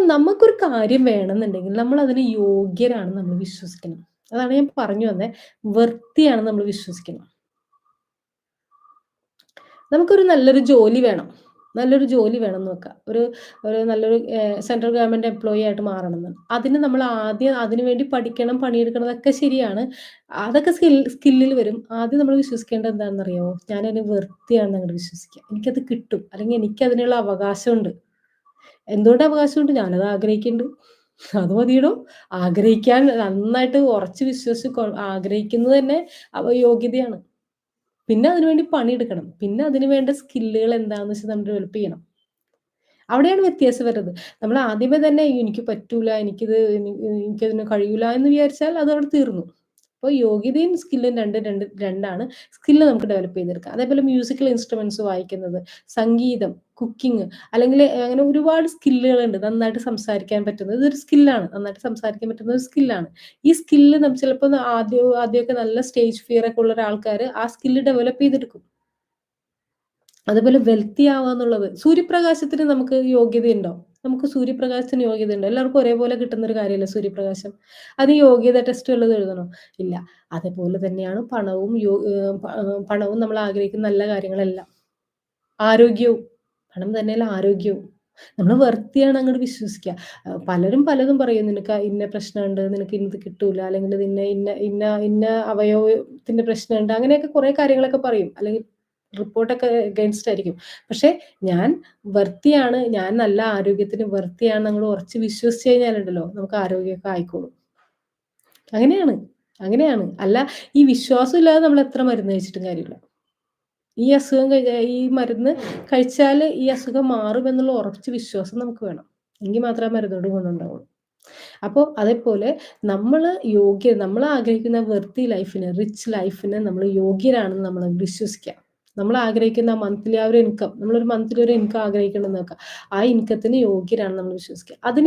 ഇപ്പൊ നമുക്കൊരു കാര്യം വേണമെന്നുണ്ടെങ്കിൽ നമ്മൾ അതിന് യോഗ്യരാണെന്ന് നമ്മൾ വിശ്വസിക്കണം. അതാണ് ഞാൻ പറഞ്ഞു വന്നേ. വർത്തിയാണ് നമ്മൾ വിശ്വസിക്കണം. നമുക്കൊരു നല്ലൊരു ജോലി വേണം. നല്ലൊരു ജോലി വേണംന്ന് വെക്കാം. ഒരു ഒരു നല്ലൊരു സെൻട്രൽ ഗവൺമെന്റ് എംപ്ലോയി ആയിട്ട് മാറണംന്ന്. അതിന് നമ്മൾ ആദ്യം അതിന് വേണ്ടി പഠിക്കണം, പണിയെടുക്കണം അതൊക്കെ ശരിയാണ്. അതൊക്കെ സ്കില്ലിൽ വരും. ആദ്യം നമ്മൾ വിശ്വസിക്കേണ്ടത് എന്താണെന്നറിയാമോ? ഞാനതിന് വർത്തിയാണെന്ന് അങ്ങട് വിശ്വസിക്കുക. എനിക്കത് കിട്ടും. അല്ലെങ്കിൽ എനിക്കതിനുള്ള അവകാശമുണ്ട്. എന്തുകൊണ്ട് അവകാശമുണ്ട്? ഞാനത് ആഗ്രഹിക്കുന്നുണ്ട്. അത് മതിയെടോ. ആഗ്രഹിക്കാൻ നന്നായിട്ട് ഉറച്ച് വിശ്വസിച്ച് ആഗ്രഹിക്കുന്നത് തന്നെ യോഗ്യതയാണ്. പിന്നെ അതിനുവേണ്ടി പണിയെടുക്കണം. പിന്നെ അതിന് വേണ്ട സ്കില്ലുകൾ എന്താന്ന് വെച്ചാൽ നമ്മൾ ഡെവലപ്പ് ചെയ്യണം. അവിടെയാണ് വ്യത്യാസം വരുന്നത്. നമ്മൾ ആദ്യമേ തന്നെ "അയ്യോ, എനിക്ക് പറ്റൂല, എനിക്കതിന് കഴിയൂല" എന്ന് വിചാരിച്ചാൽ അതവിടെ തീർന്നു. അപ്പോൾ യോഗ്യതയും സ്കില്ലും രണ്ടാണ്. സ്കില്ല് നമുക്ക് ഡെവലപ്പ് ചെയ്തെടുക്കാം. അതേപോലെ മ്യൂസിക്കൽ ഇൻസ്ട്രുമെന്റ്സ് വായിക്കുന്നത്, സംഗീതം, കുക്കിംഗ് അല്ലെങ്കിൽ അങ്ങനെ ഒരുപാട് സ്കില്ലുകളുണ്ട്. നന്നായിട്ട് സംസാരിക്കാൻ പറ്റുന്നത് ഇതൊരു സ്കില്ലാണ്. നന്നായിട്ട് സംസാരിക്കാൻ പറ്റുന്ന ഒരു സ്കില്ലാണ്. ഈ സ്കില്ല് ചിലപ്പോ ആദ്യമൊക്കെ നല്ല സ്റ്റേജ് ഫിയർ ഒക്കെ ഉള്ള ആൾക്കാര് ആ സ്കില്ല് ഡെവലപ്പ് ചെയ്തെടുക്കും. അതുപോലെ വെൽത്തി ആവാന്നുള്ളത്. സൂര്യപ്രകാശത്തിന് നമുക്ക് യോഗ്യതയുണ്ടോ? നമുക്ക് സൂര്യപ്രകാശത്തിന് യോഗ്യതയുണ്ടോ? എല്ലാവർക്കും ഒരേപോലെ കിട്ടുന്ന ഒരു കാര്യമല്ല സൂര്യപ്രകാശം. അതിന് യോഗ്യത ടെസ്റ്റ് വല്ലതും എഴുതണോ? ഇല്ല. അതേപോലെ തന്നെയാണ് പണവും പണവും നമ്മൾ ആഗ്രഹിക്കുന്ന നല്ല കാര്യങ്ങളെല്ലാം. ആരോഗ്യവും. പണം തന്നെയല്ല ആരോഗ്യവും. നമ്മള് വെർത്തിയാണ് അങ്ങട് വിശ്വസിക്കുക. പലരും പലതും പറയും. "നിനക്ക് ഇന്ന പ്രശ്നമുണ്ട്. നിനക്ക് ഇന്നത് കിട്ടൂല. അല്ലെങ്കിൽ ഇന്ന ഇന്ന ഇന്ന ഇന്ന അവയവത്തിന്റെ പ്രശ്നമുണ്ട്." അങ്ങനെയൊക്കെ കുറെ കാര്യങ്ങളൊക്കെ പറയും. അല്ലെങ്കിൽ റിപ്പോർട്ടൊക്കെ എഗെയിൻസ്റ്റ് ആയിരിക്കും. പക്ഷെ ഞാൻ വർത്തിയാണ്, ഞാൻ നല്ല ആരോഗ്യത്തിന് വർത്തിയാണ് നമ്മൾ ഉറച്ച് വിശ്വസിച്ച് കഴിഞ്ഞാലുണ്ടല്ലോ, നമുക്ക് ആരോഗ്യമൊക്കെ ആയിക്കോളും. അങ്ങനെയാണ്. അങ്ങനെയാണ്. അല്ല ഈ വിശ്വാസം ഇല്ലാതെ നമ്മൾ എത്ര മരുന്ന് കഴിച്ചിട്ടും കാര്യമില്ല. ഈ മരുന്ന് കഴിച്ചാല് ഈ അസുഖം മാറുമെന്നുള്ള ഉറച്ച വിശ്വാസം നമുക്ക് വേണം. എങ്കിൽ മാത്രമേ ആ മരുന്നോട് ഗുണമുണ്ടാവുള്ളൂ. അപ്പൊ അതേപോലെ നമ്മൾ ആഗ്രഹിക്കുന്ന വെർത്തി ലൈഫിന്, റിച്ച് ലൈഫിന് നമ്മൾ യോഗ്യരാണെന്ന് നമ്മൾ വിശ്വസിക്കുക. നമ്മൾ ആഗ്രഹിക്കുന്ന മന്ത്ലി ആ ഒരു ഇൻകം, നമ്മളൊരു മന്ത്ലി ഒരു ഇൻകം ആഗ്രഹിക്കണമെന്ന് വെക്കാം. ആ ഇൻകത്തിന് യോഗ്യരാണെന്ന് നമ്മൾ വിശ്വസിക്കുക. അതിന്